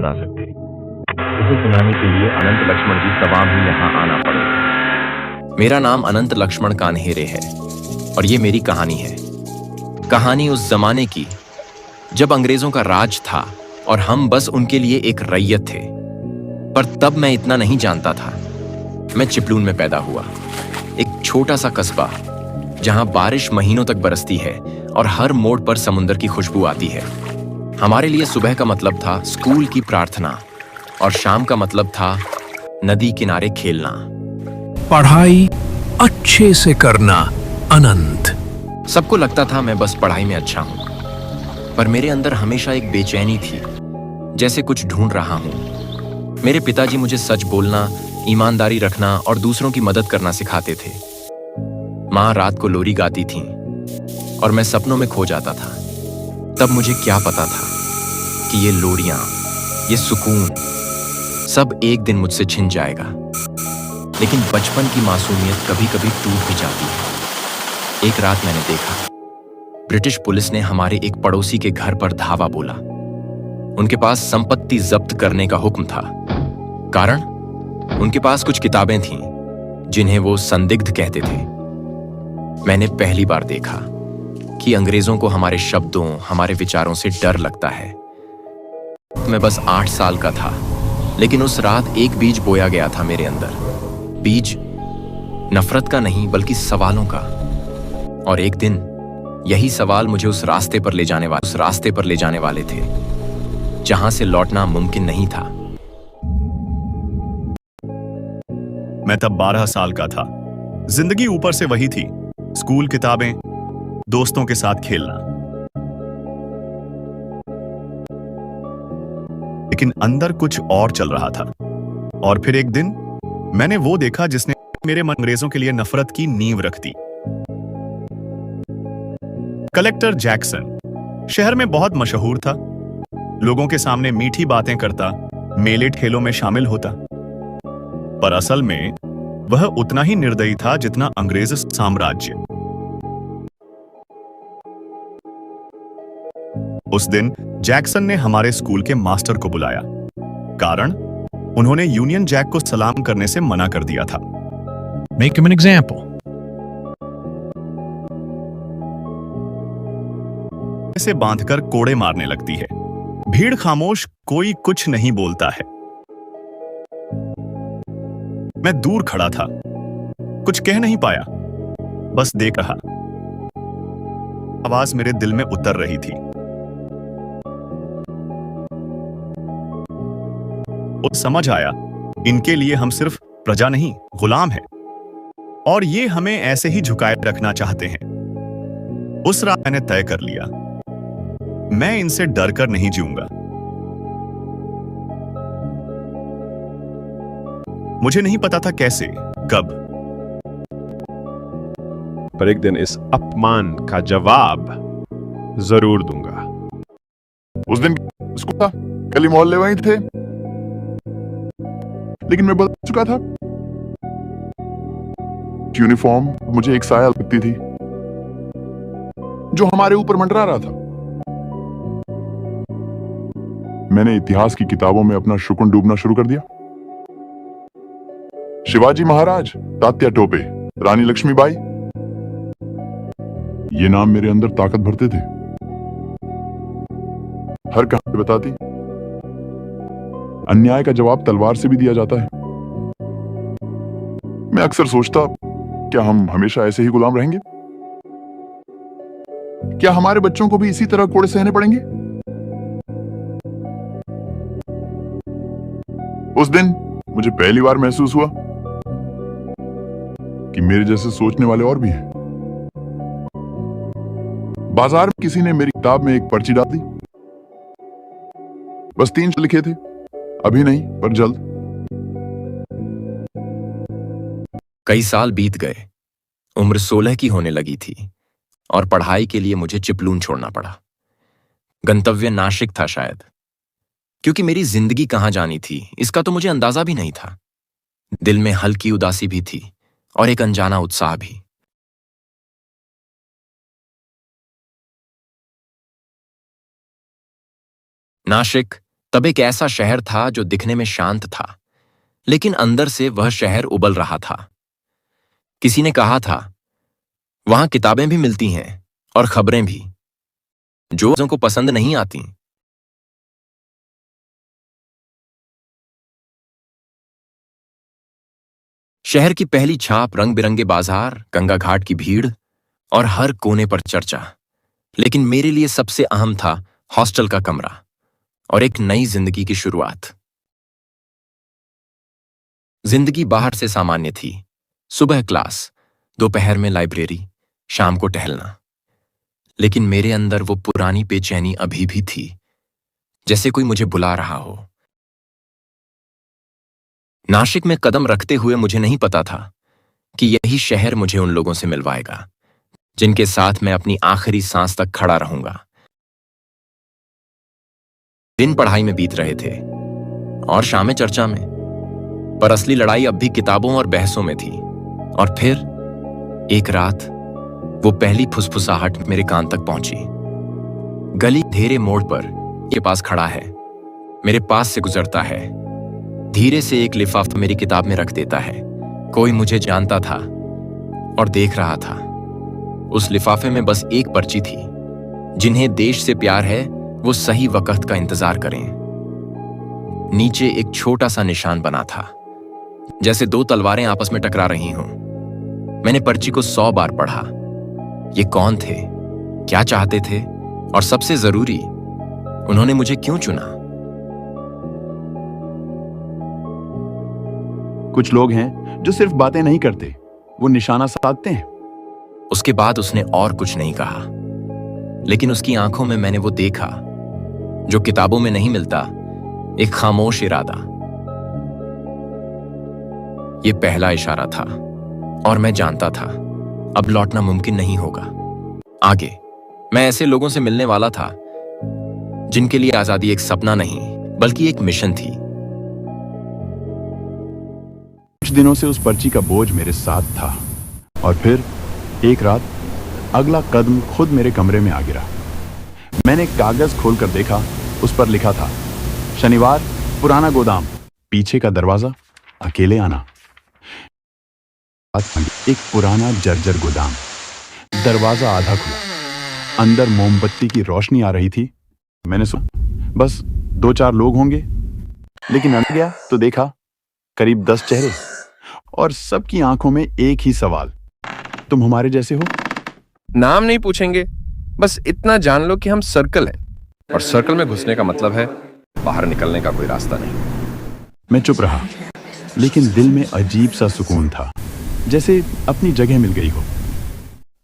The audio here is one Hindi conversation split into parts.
सुना सकते। इसे सुनाने के लिए अनंत लक्ष्मण जी तमाम ही यहाँ आना पड़ेगा। मेरा नाम अनंत लक्ष्मण कान्हेरे है और ये मेरी कहानी है। कहानी उस जमाने की जब अंग्रेजों का राज था और हम बस उनके लिए एक रैयत थे। पर तब मैं इतना नहीं जानता था। मैं चिपलून में पैदा हुआ, एक छोटा सा कस्बा जहां बारिश महीनों तक बरसती है और हर मोड़ पर समुंदर की खुशबू आती है। हमारे लिए सुबह का मतलब था स्कूल की प्रार्थना और शाम का मतलब था नदी किनारे खेलना। पढ़ाई अच्छे से करना अनंत। सबको लगता था मैं बस पढ़ाई में अच्छा हूं, पर मेरे अंदर हमेशा एक बेचैनी थी, जैसे कुछ ढूंढ रहा हूं। मेरे पिताजी मुझे सच बोलना, ईमानदारी रखना और दूसरों की मदद करना सिखाते थे। माँ रात को लोरी गाती थीं और मैं सपनों में खो जाता था। तब मुझे क्या पता था कि ये लोरियां, ये सुकून सब एक दिन मुझसे छिन जाएगा। लेकिन बचपन की मासूमियत कभी कभी टूट भी जाती है। एक रात मैंने देखा, ब्रिटिश पुलिस ने हमारे एक पड़ोसी के घर पर धावा बोला। उनके पास संपत्ति जब्त करने का हुक्म था। कारण, उनके पास कुछ किताबें थीं जिन्हें वो संदिग्ध कहते थे। मैंने पहली बार देखा कि अंग्रेजों को हमारे शब्दों, हमारे विचारों से डर लगता है। मैं बस 8 साल का था, लेकिन उस रात एक बीज बोया गया था मेरे अंदर। बीज नफरत का नहीं, बल्कि सवालों का। और एक दिन यही सवाल मुझे उस रास्ते पर ले जाने वाले थे जहां से लौटना मुमकिन नहीं था। मैं तब 12 साल का था। जिंदगी ऊपर से वही थी, स्कूल, किताबें, दोस्तों के साथ खेलना। लेकिन अंदर कुछ और चल रहा था। और फिर एक दिन मैंने वो देखा जिसने मेरे मन अंग्रेजों के लिए नफरत की नींव रख दी। कलेक्टर जैक्सन शहर में बहुत मशहूर था। लोगों के सामने मीठी बातें करता, मेले ठेलों में शामिल होता। पर असल में वह उतना ही निर्दयी था जितना अंग्रेज साम्राज्य। उस दिन जैक्सन ने हमारे स्कूल के मास्टर को बुलाया। कारण, उन्होंने यूनियन जैक को सलाम करने से मना कर दिया था। Make him an example. से बांधकर कोड़े मारने लगती है। भीड़ खामोश, कोई कुछ नहीं बोलता है। मैं दूर खड़ा था, कुछ कह नहीं पाया, बस देख रहा। आवाज मेरे दिल में उतर रही थी। और समझ आया, इनके लिए हम सिर्फ प्रजा नहीं, गुलाम हैं। और ये हमें ऐसे ही झुकाए रखना चाहते हैं। उस रात मैंने तय कर लिया, मैं इनसे डरकर नहीं जीऊंगा। मुझे नहीं पता था कैसे, कब, पर एक दिन इस अपमान का जवाब जरूर दूंगा। उस दिन स्कूल था, गली मोहल्ले वहीं थे, लेकिन मैं बदल चुका था। यूनिफॉर्म मुझे एक साया लगती थी जो हमारे ऊपर मंडरा रहा था। मैंने इतिहास की किताबों में अपना शुकुन डूबना शुरू कर दिया। शिवाजी महाराज, तात्या टोपे, रानी लक्ष्मीबाई, ये नाम मेरे अंदर ताकत भरते थे। हर कहानी बताती, अन्याय का जवाब तलवार से भी दिया जाता है। मैं अक्सर सोचता, क्या हम हमेशा ऐसे ही गुलाम रहेंगे? क्या हमारे बच्चों को भी इसी तरह कोड़े सहने पड़ेंगे? उस दिन मुझे पहली बार महसूस हुआ कि मेरे जैसे सोचने वाले और भी हैं। बाजार में किसी ने मेरी किताब में एक पर्ची डाल दी। बस 3 शब्द लिखे थे, अभी नहीं पर जल्द। कई साल बीत गए, उम्र 16 की होने लगी थी और पढ़ाई के लिए मुझे चिपलून छोड़ना पड़ा। गंतव्य नासिक था शायद, क्योंकि मेरी जिंदगी कहां जानी थी इसका तो मुझे अंदाजा भी नहीं था। दिल में हल्की उदासी भी थी और एक अनजाना उत्साह भी। नासिक तब एक ऐसा शहर था जो दिखने में शांत था, लेकिन अंदर से वह शहर उबल रहा था। किसी ने कहा था, वहां किताबें भी मिलती हैं और खबरें भी, जो चीजों को पसंद नहीं आती। शहर की पहली छाप, रंग बिरंगे बाजार, गंगा घाट की भीड़ और हर कोने पर चर्चा। लेकिन मेरे लिए सबसे अहम था हॉस्टल का कमरा और एक नई जिंदगी की शुरुआत। जिंदगी बाहर से सामान्य थी। सुबह क्लास, दोपहर में लाइब्रेरी, शाम को टहलना। लेकिन मेरे अंदर वो पुरानी बेचैनी अभी भी थी, जैसे कोई मुझे बुला रहा हो। नाशिक में कदम रखते हुए मुझे नहीं पता था कि यही शहर मुझे उन लोगों से मिलवाएगा जिनके साथ मैं अपनी आखिरी सांस तक खड़ा रहूंगा। दिन पढ़ाई में बीत रहे थे और शामें चर्चा में, पर असली लड़ाई अब भी किताबों और बहसों में थी। और फिर एक रात वो पहली फुसफुसाहट मेरे कान तक पहुंची। गली धेरे मोड़ पर के पास खड़ा है, मेरे पास से गुजरता है, धीरे से एक लिफाफा मेरी किताब में रख देता है। कोई मुझे जानता था और देख रहा था। उस लिफाफे में बस एक पर्ची थी, जिन्हें देश से प्यार है वो सही वक्त का इंतजार करें। नीचे एक छोटा सा निशान बना था, जैसे दो तलवारें आपस में टकरा रही हों। मैंने पर्ची को 100 बार पढ़ा। ये कौन थे, क्या चाहते थे, और सबसे जरूरी, उन्होंने मुझे क्यों चुना? कुछ लोग हैं जो सिर्फ बातें नहीं करते, वो निशाना साधते हैं। उसके बाद उसने और कुछ नहीं कहा, लेकिन उसकी आंखों में मैंने वो देखा जो किताबों में नहीं मिलता, एक खामोश इरादा। ये पहला इशारा था और मैं जानता था अब लौटना मुमकिन नहीं होगा। आगे मैं ऐसे लोगों से मिलने वाला था जिनके लिए आजादी एक सपना नहीं बल्कि एक मिशन थी। कुछ दिनों से उस पर्ची का बोझ मेरे साथ था और फिर एक रात अगला कदम खुद मेरे कमरे में आ गिरा। मैंने कागज खोलकर देखा, उस पर लिखा था, शनिवार, पुराना गोदाम, पीछे का दरवाजा, अकेले आना। एक पुराना जर्जर गोदाम, दरवाजा आधा खुला, अंदर मोमबत्ती की रोशनी आ रही थी। मैंने सोचा बस 2-4 लोग होंगे, लेकिन अंदर गया तो देखा करीब 10 चेहरे और सबकी आंखों में एक ही सवाल, तुम हमारे जैसे हो? नाम नहीं पूछेंगे, बस इतना जान लो कि हम सर्कल हैं, और सर्कल में घुसने का मतलब है बाहर निकलने का कोई रास्ता नहीं। मैं चुप रहा, लेकिन दिल में अजीब सा सुकून था, जैसे अपनी जगह मिल गई हो।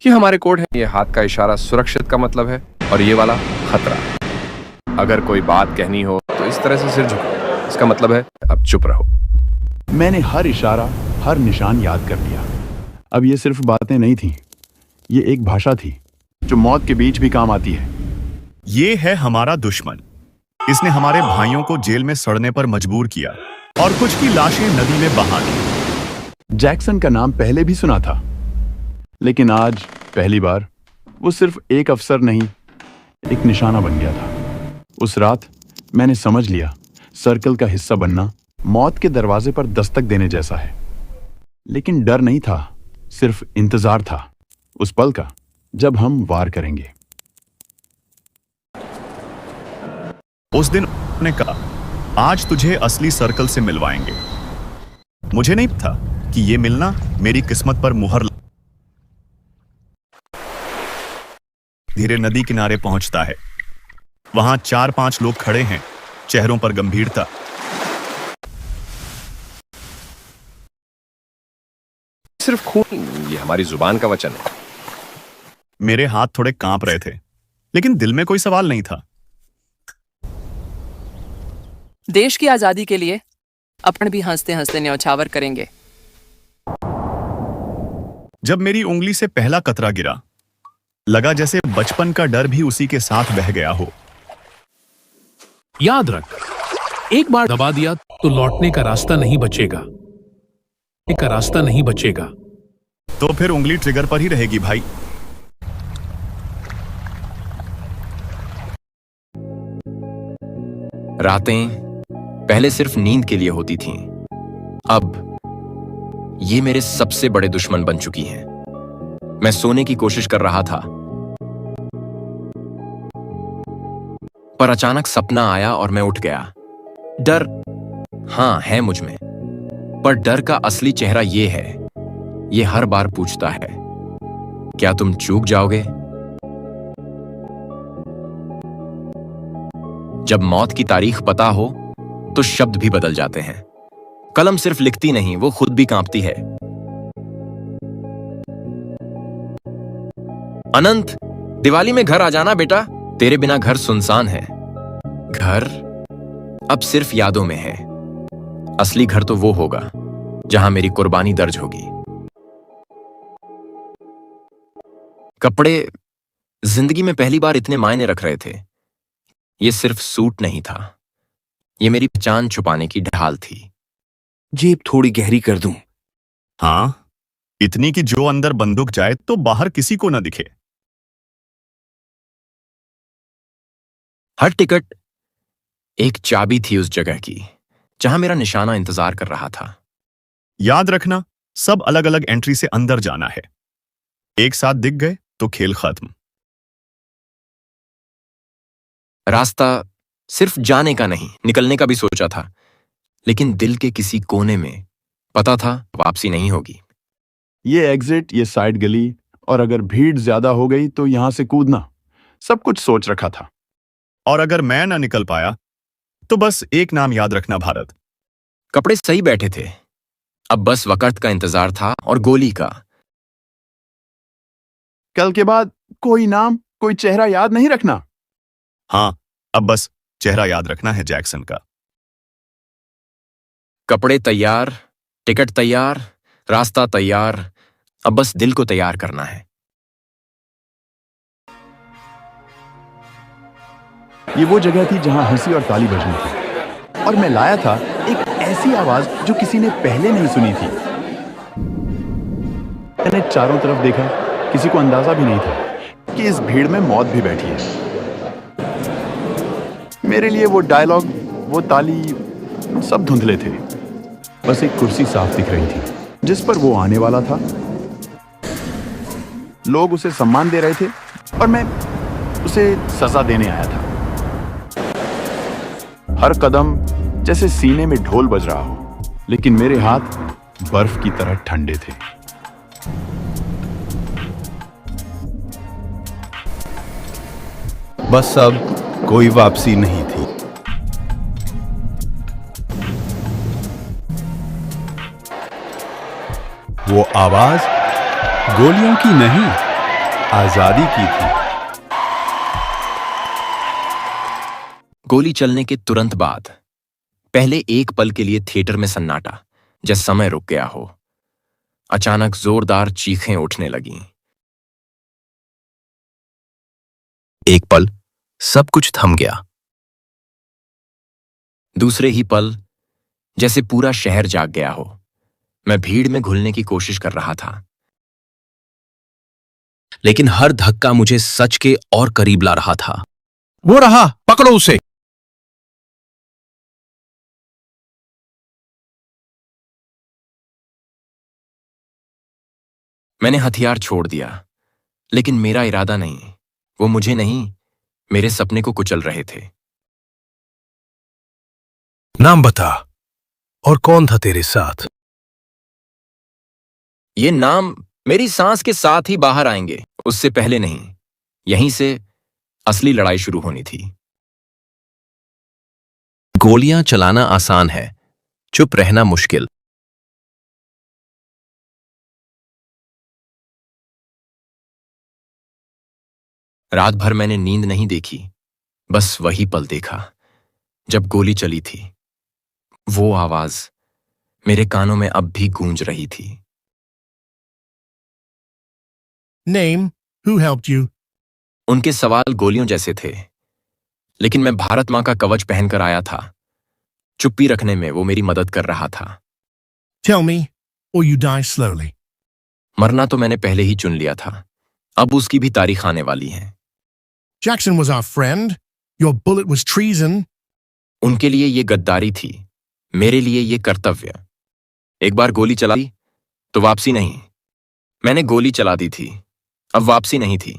ये हमारे कोड है। ये हाथ का इशारा सुरक्षित का मतलब है, और ये वाला खतरा। अगर कोई बात कहनी हो तो इस तरह से सिर झुकाओ, इसका मतलब है अब चुप रहो। मैंने हर इशारा, हर निशान याद कर लिया। अब ये सिर्फ बातें नहीं थी, ये एक भाषा थी जो मौत के बीच भी काम आती है। ये है हमारा दुश्मन। इसने हमारे भाइयों को जेल में सड़ने पर मजबूर किया और कुछ की लाशें नदी में बहा दी। जैक्सन का नाम पहले भी सुना था, लेकिन आज पहली बार वो सिर्फ एक अफसर नहीं, एक निशाना बन गया था। उस रात मैंने समझ लिया, सर्कल का हिस्सा बनना मौत के दरवाजे पर दस्तक देने जैसा है। लेकिन डर नहीं था, सिर्फ इंतजार था उस पल का जब हम वार करेंगे। उस दिन उन्होंने कहा, आज तुझे असली सर्कल से मिलवाएंगे। मुझे नहीं था कि ये मिलना मेरी किस्मत पर मुहर। धीरे नदी किनारे पहुंचता है। वहां 4-5 लोग खड़े हैं, चेहरों पर गंभीरता। सिर्फ खून, ये हमारी जुबान का वचन है। मेरे हाथ थोड़े कांप रहे थे, लेकिन दिल में कोई सवाल नहीं था। देश की आजादी के लिए अपन भी हंसते हंसते न्यौछावर करेंगे। जब मेरी उंगली से पहला कतरा गिरा, लगा जैसे बचपन का डर भी उसी के साथ बह गया हो। याद रख, एक बार दबा दिया तो लौटने का रास्ता नहीं बचेगा। तो फिर उंगली ट्रिगर पर ही रहेगी भाई। रातें पहले सिर्फ नींद के लिए होती थीं, अब ये मेरे सबसे बड़े दुश्मन बन चुकी हैं। मैं सोने की कोशिश कर रहा था, पर अचानक सपना आया और मैं उठ गया। डर हाँ है मुझ में, पर डर का असली चेहरा ये है, ये हर बार पूछता है, क्या तुम चूक जाओगे? जब मौत की तारीख पता हो तो शब्द भी बदल जाते हैं। कलम सिर्फ लिखती नहीं, वो खुद भी कांपती है। अनंत, दिवाली में घर आ जाना बेटा, तेरे बिना घर सुनसान है। घर अब सिर्फ यादों में है, असली घर तो वो होगा जहां मेरी कुर्बानी दर्ज होगी। कपड़े जिंदगी में पहली बार इतने मायने रख रहे थे। ये सिर्फ सूट नहीं था, ये मेरी पहचान छुपाने की ढाल थी। जेब थोड़ी गहरी कर दूं? हाँ, इतनी कि जो अंदर बंदूक जाए तो बाहर किसी को ना दिखे। हर टिकट एक चाबी थी उस जगह की जहां मेरा निशाना इंतजार कर रहा था। याद रखना, सब अलग अलग एंट्री से अंदर जाना है। एक साथ दिख गए तो खेल खत्म। रास्ता सिर्फ जाने का नहीं, निकलने का भी सोचा था, लेकिन दिल के किसी कोने में पता था वापसी नहीं होगी। ये एग्जिट, ये साइड गली, और अगर भीड़ ज्यादा हो गई तो यहां से कूदना, सब कुछ सोच रखा था। और अगर मैं ना निकल पाया तो बस एक नाम याद रखना, भारत। कपड़े सही बैठे थे, अब बस वक्त का इंतजार था और गोली का। कल के बाद कोई नाम, कोई चेहरा याद नहीं रखना। हाँ, अब बस चेहरा याद रखना है जैक्सन का। कपड़े तैयार, टिकट तैयार, रास्ता तैयार, अब बस दिल को तैयार करना है। ये वो जगह थी जहां हंसी और ताली बजनी थी, और मैं लाया था एक ऐसी आवाज जो किसी ने पहले नहीं सुनी थी। मैंने चारों तरफ देखा, किसी को अंदाजा भी नहीं था कि इस भीड़ में मौत भी बैठी है। मेरे लिए वो डायलॉग, वो ताली, सब धुंधले थे। बस एक कुर्सी साफ दिख रही थी जिस पर वो आने वाला था। लोग उसे सम्मान दे रहे थे और मैं उसे सजा देने आया था। हर कदम जैसे सीने में ढोल बज रहा हो, लेकिन मेरे हाथ बर्फ की तरह ठंडे थे। बस अब कोई वापसी नहीं थी। वो आवाज गोलियों की नहीं, आजादी की थी। गोली चलने के तुरंत बाद पहले एक पल के लिए थिएटर में सन्नाटा, जैसे समय रुक गया हो। अचानक जोरदार चीखें उठने लगीं। एक पल सब कुछ थम गया। दूसरे ही पल जैसे पूरा शहर जाग गया हो। मैं भीड़ में घुलने की कोशिश कर रहा था, लेकिन हर धक्का मुझे सच के और करीब ला रहा था। वो रहा, पकड़ो उसे। मैंने हथियार छोड़ दिया, लेकिन मेरा इरादा नहीं। वो मुझे नहीं, मेरे सपने को कुचल रहे थे। नाम बता, और कौन था तेरे साथ? ये नाम मेरी सांस के साथ ही बाहर आएंगे, उससे पहले नहीं। यहीं से असली लड़ाई शुरू होनी थी। गोलियां चलाना आसान है, चुप रहना मुश्किल। रात भर मैंने नींद नहीं देखी, बस वही पल देखा जब गोली चली थी। वो आवाज मेरे कानों में अब भी गूंज रही थी। Name, who helped you? उनके सवाल गोलियों जैसे थे, लेकिन मैं भारत मां का कवच पहनकर आया था। चुप्पी रखने में वो मेरी मदद कर रहा था। Tell me, or you die slowly. मरना तो मैंने पहले ही चुन लिया था, अब उसकी भी तारीख आने वाली है। Jackson was our friend. Your bullet was treason. उनके लिए ये गद्दारी थी, मेरे लिए ये कर्तव्य। एक बार गोली चला दी तो वापसी नहीं। मैंने गोली चला दी थी, अब वापसी नहीं थी।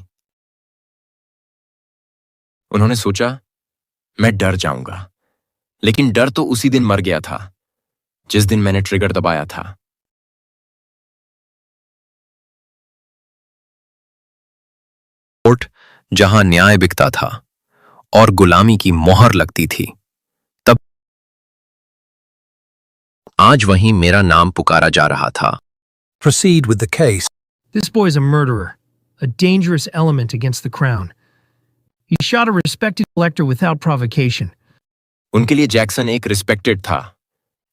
उन्होंने सोचा मैं डर जाऊंगा, लेकिन डर तो उसी दिन मर गया था जिस दिन मैंने ट्रिगर दबाया था। कोर्ट जहां न्याय बिकता था और गुलामी की मोहर लगती थी, तब आज वहीं मेरा नाम पुकारा जा रहा था। Proceed with the case. This boy is a murderer, a dangerous element against the crown. He shot a respected collector without provocation. उनके लिए जैक्सन एक रिस्पेक्टेड था,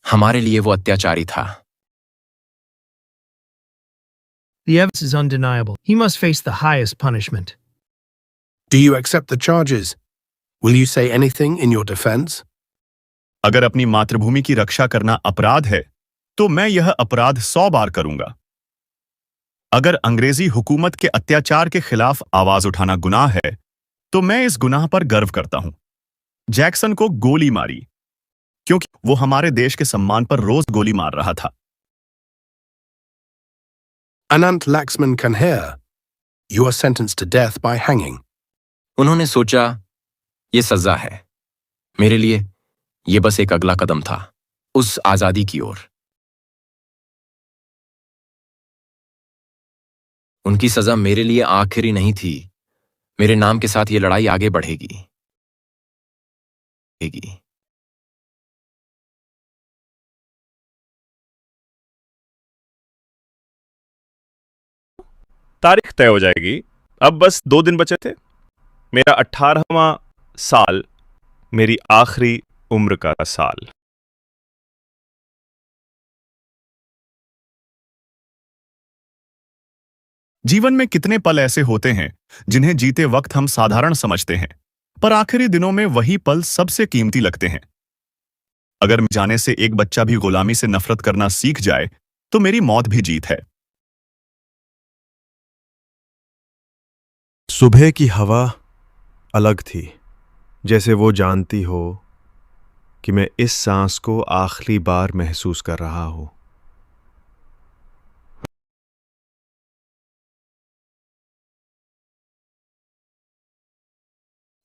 हमारे लिए वो अत्याचारी था। The evidence is undeniable. He must face the highest punishment. Do you accept the charges? Will you say anything in your defense? अगर अपनी मातृभूमि की रक्षा करना अपराध है तो मैं यह अपराध 100 बार करूंगा। अगर अंग्रेजी हुकूमत के अत्याचार के खिलाफ आवाज उठाना गुनाह है तो मैं इस गुनाह पर गर्व करता हूं। जैक्सन को गोली मारी क्योंकि वो हमारे देश के सम्मान पर रोज गोली मार रहा था। Anant Laxman Kanher, you are sentenced to death by hanging. उन्होंने सोचा ये सजा है, मेरे लिए ये बस एक अगला कदम था उस आजादी की ओर। उनकी सजा मेरे लिए आखिरी नहीं थी, मेरे नाम के साथ ये लड़ाई आगे बढ़ेगी। तारीख तय हो जाएगी, अब बस 2 दिन बचे थे। मेरा 18वां साल, मेरी आखिरी उम्र का साल। जीवन में कितने पल ऐसे होते हैं जिन्हें जीते वक्त हम साधारण समझते हैं, पर आखिरी दिनों में वही पल सबसे कीमती लगते हैं। अगर जाने से एक बच्चा भी गुलामी से नफरत करना सीख जाए तो मेरी मौत भी जीत है। सुबह की हवा अलग थी, जैसे वो जानती हो कि मैं इस सांस को आखिरी बार महसूस कर रहा हूं।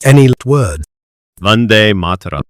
Any words? वंदे मातरम।